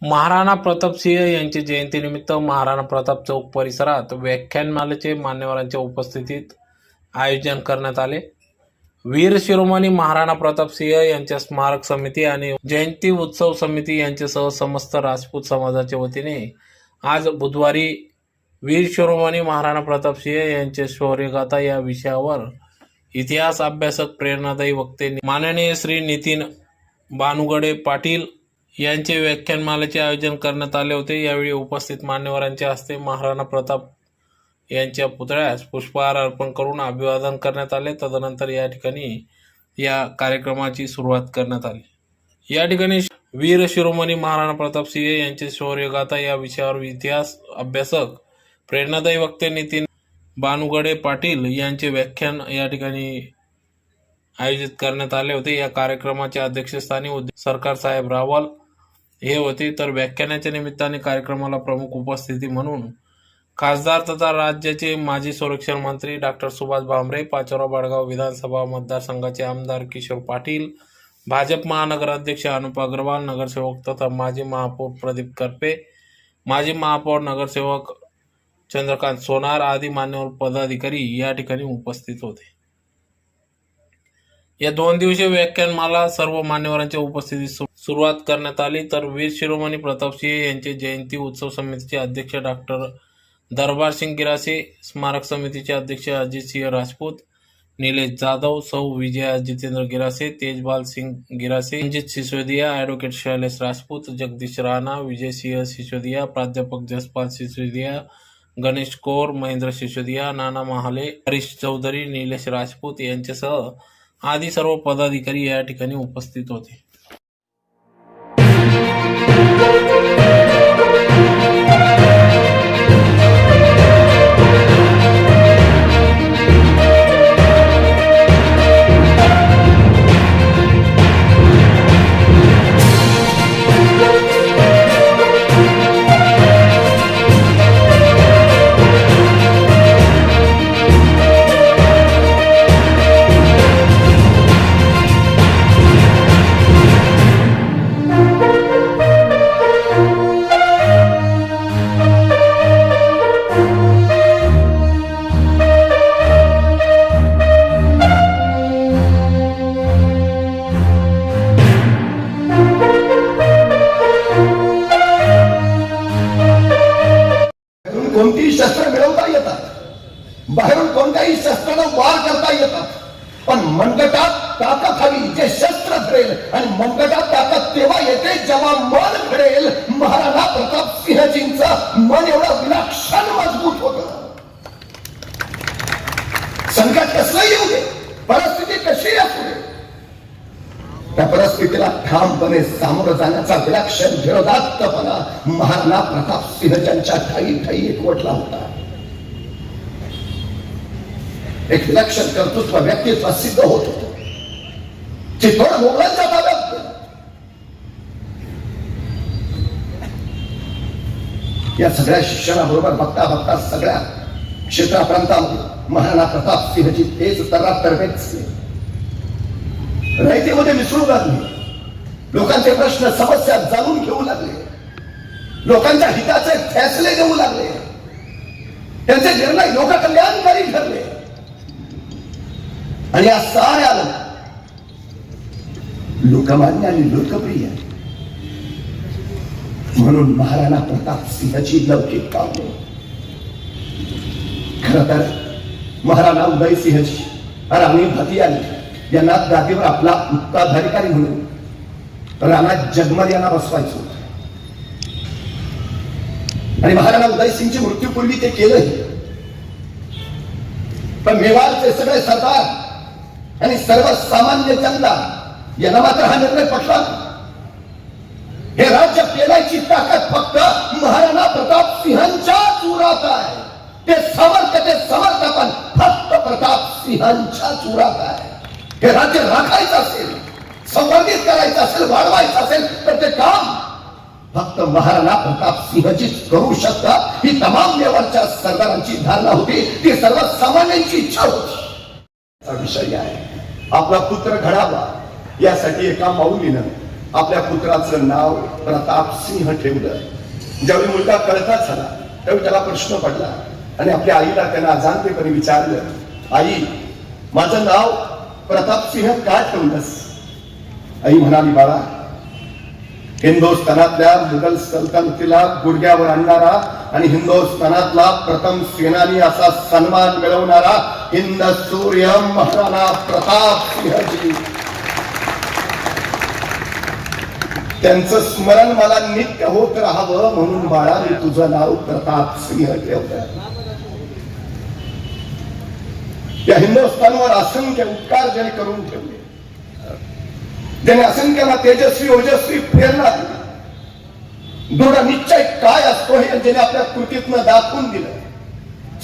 महाराणा प्रतापसिंह यांची जयंतीनिमित्त महाराणा प्रताप चौक परिसरात व्याख्यानमालेचे मान्यवरांच्या उपस्थितीत आयोजन करण्यात आले। वीर शिरोमणी महाराणा प्रतापसिंह यांच्या स्मारक समिती आणि जयंती उत्सव समिती यांच्यासह समस्त राजपूत समाजाच्या वतीने आज बुधवारी वीर शिरोमणी महाराणा प्रतापसिंह यांचे शौर्यगाथा या विषयावर इतिहास अभ्यासक प्रेरणादायी वक्ते माननीय श्री नितीन बानुगडे पाटील यांचे व्याख्यानमालेचे आयोजन करण्यात आले होते। यावेळी उपस्थित मान्यवरांच्या हस्ते महाराणा प्रताप यांच्या पुतळ्यास पुष्पहार अर्पण करून अभिवादन करण्यात आले। तदनंतर या ठिकाणी या कार्यक्रमाची सुरुवात करण्यात आली। या ठिकाणी वीर शिरोमणी महाराणा प्रतापसिंह यांचे शौर्यगाथा या विषयावर इतिहास अभ्यासक प्रेरणादायी वक्ते नितीन बानुगडे पाटील यांचे व्याख्यान या ठिकाणी आयोजित करण्यात आले होते। या कार्यक्रमाच्या अध्यक्षस्थानी सरकार साहेब रावल हे होते, तर व्याख्यानाच्या निमित्ताने कार्यक्रमाला प्रमुख उपस्थिती म्हणून खासदार तथा राज्याचे माजी संरक्षण मंत्री डॉक्टर सुभाष भामरे, पाचोरा बडगाव विधानसभा मतदारसंघाचे आमदार किशोर पाटील, भाजप महानगराध्यक्ष अनुप अग्रवाल, नगरसेवक तथा माजी महापौर प्रदीप करपे, माजी महापौर नगरसेवक चंद्रकांत सोनार आदी मान्यवर पदाधिकारी या ठिकाणी उपस्थित होते। या 2 दिवसीय व्याख्यानमाला सर्व मान्यवरांच्या उपस्थितीत सुरुवात करण्यात आली। तर वीर शिरोमणी प्रतापसिंह यांचे जयंती उत्सव समितीचे अध्यक्ष डॉक्टर दरबार सिंग गिरासे, स्मारक समितीचे अध्यक्ष अजित सिंह राजपूत, नीलेश जाधव, सौ विजया जितेंद्र गिरासे, तेजपाल सिंह गिरासे, रंजित सिसोदिया, ॲडव्होकेट शैलेश राजपूत, जगदीश राणा, विजय सिंह सिसोदिया, प्राध्यापक जसपाल सिसोदिया, गणेश कौर, महेंद्र सिसोदिया, नाना महाले, हरीश चौधरी, नीलेश राजपूत यांच्यासह आदी सर्व पदाधिकारी या ठिकाणी उपस्थित होते। कोणतीही शस्त्र मिळवता येतात, बाहेरून कोणत्याही शस्त्रानं वार करता येतात, पण मनगटात ताकद हवी जे शस्त्र धरेल, आणि मनगटात ताकद तेव्हा येते जेव्हा मन घडेल। महाराणा प्रताप सिंहजींचं मन एवढं विलक्षण मजबूत होतं। संकट कसलं येऊ दे, परिस्थिती कशी असू दे, त्या परिस्थितीला ठामपणे सामोरं जाण्याचा विलक्षण धीरोदात्तपणा महाराणा प्रताप सिंहच्या ठाई ठाई एकवटला होता। एक विलक्षण कर्तृत्व व्यक्तित्व सिद्ध होत होतं, चित्तोड मोगलांच्या ताब्यात होतं। या सगळ्या शिक्षणाबरोबर बघता बघता सगळ्या क्षेत्राप्रांतामध्ये महाराणा प्रताप सिंहजी तेच तर्रातर्फेच रयतेमध्ये मिसळू लागले, लोकांचे प्रश्न समस्या जाणून घेऊ लागले, लोकांच्या हिताचे फैसले घेऊ लागले, त्यांचे निर्णय लोककल्याणकारी ठरले, आणि या साऱ्याला लोकमान्य आणि लोकप्रिय म्हणून महाराणा प्रताप सिंहची लौकिक पावले। खरं तर महाराणा उदय सिंहजी राणी भतियानी यांना गादीवर आपला उत्तराधिकारी म्हणून राणा जगमल यांना बसवायचं होतं, आणि महाराणा उदयसिंगची मृत्यूपूर्वी ते केलं। पण मेवाडचे सगळे सरदार आणि सर्वसामान्य जनता यांना मात्र हा निर्णय पटला। हे राज्य पेलायची ताकद फक्त महाराणा प्रताप सिंहांच्या चुरात आहे। ते समर्थपण फक्त प्रताप सिंहांच्या चुरात आहे। हे राज्य राखायचं असेल, संवर्धित करायचं असेल, वाढवायचं असेल, तर ते काम फक्त महाराणा प्रताप सिंहजीच करू शकतात। ही तमाम मेवाडच्या सरदारांची धारणा होती, ती सर्वसामान्यांची इच्छा होती। विषय आहे आपला पुत्र घडावा, यासाठी एका माऊलीनं आपल्या पुत्राचं नाव प्रतापसिंह ठेवलं. ज्यावेळी मुलगा कळता झाला त्यावेळी त्याला प्रश्न पडला आणि आपल्या आईला त्यानं अजाणतेपणे विचारलं, आई माझं नाव प्रतापसिंह का ठेवलंस? आई म्हणाली, बाळा हिंदुस्थानातल्या मुघल सल्तनतीला गुडघ्यावर आणणारा आणि हिंदुस्थानातला प्रथम सेनानी असा सन्मान मिळवणारा हिंद सूर्य महाराणा प्रतापसिंहजी, त्यांचं स्मरण मला नित्य होत राहावं म्हणून बाळा मी तुझं नाव प्रतापसिंह ठेवलं. या हिंदुस्थानवर असंख्य उपकार ज्याने करून ठेवले, ज्याने असंख्यांना तेजस्वी ओजस्वी प्रेरणा दिली, दृढ निश्चय काय असतो हे ज्याने आपल्या कृतीतनं दाखवून दिलं,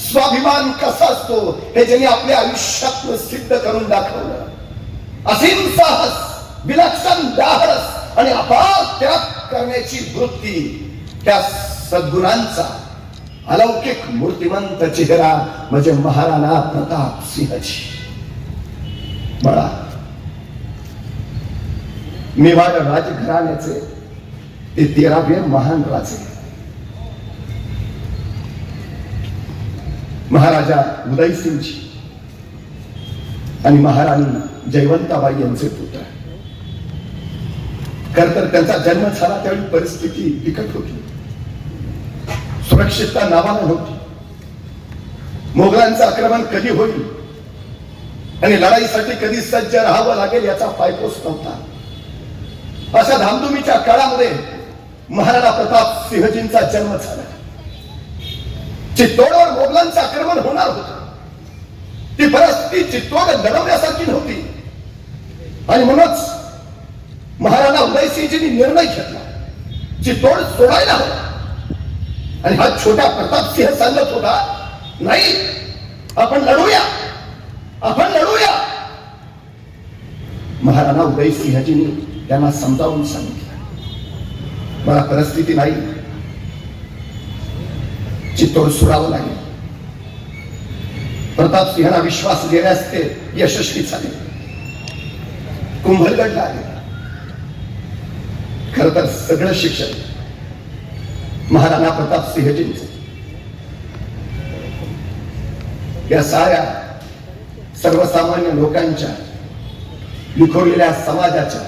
स्वाभिमान कसा असतो हे ज्याने आपल्या आयुष्यातनं सिद्ध करून दाखवलं, असीम साहस, विलक्षण धाडस आणि अपार त्याग करण्याची वृत्ती, त्या सद्गुणांचा अलौकिक मूर्तिमंत चेहरा म्हणजे महाराणा प्रतापसिंहजी. बळा मेवाड राजघराण्याचे ते 13वे महान राजे महाराजा उदयसिंहजी आणि महाराणी जयवंताबाई यांचे पुत्र. खर तर त्यांचा जन्म झाला त्यावेळी परिस्थिती बिकट होती, सुरक्षितता नावाला नव्हती. मोगलांचं आक्रमण कधी होईल आणि लढाईसाठी कधी सज्ज राहावं लागेल याचा पायपोस नव्हता. अशा धामधुमीच्या काळामध्ये महाराणा प्रताप सिंहजींचा जन्म झाला. चित्तोडवर मोगलांचं आक्रमण होणार होतं, ती परिस्थिती चित्तोड लढवण्यासारखी नव्हती आणि म्हणूनच महाराणा उदयसिंहजींनी निर्णय घेतला चित्तोड सोडायला हवा. आणि हा छोटा प्रतापसिंह सांगत होता, नाही आपण लढूया, आपण लढूया. महाराणा उदयसिंहजींनी त्यांना समजावून सांगितलं, मला परिस्थिती नाही, चित्तोड सोडावं लागेल. प्रतापसिंहांना विश्वास देण्यास ते यशस्वी झाले. कुंभलगडला आले. खर तर सगळं शिक्षण महाराणा प्रतापसिंहजींचं. या साऱ्या सर्वसामान्य लोकांच्या, विखुरलेल्या समाजाच्या,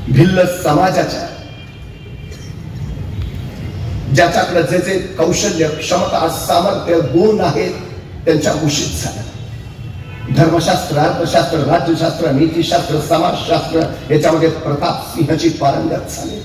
भिल्ल समाजाच्या, ज्याच्याकडे जे जे कौशल्य, क्षमता, सामर्थ्य, गुण आहेत त्यांच्या उशीत झालं. धर्मशास्त्र, अर्थशास्त्र, राज्यशास्त्र, नीतिशास्त्र, समाजशास्त्र याच्यामध्ये प्रतापसिंहजी पारंगत झाले.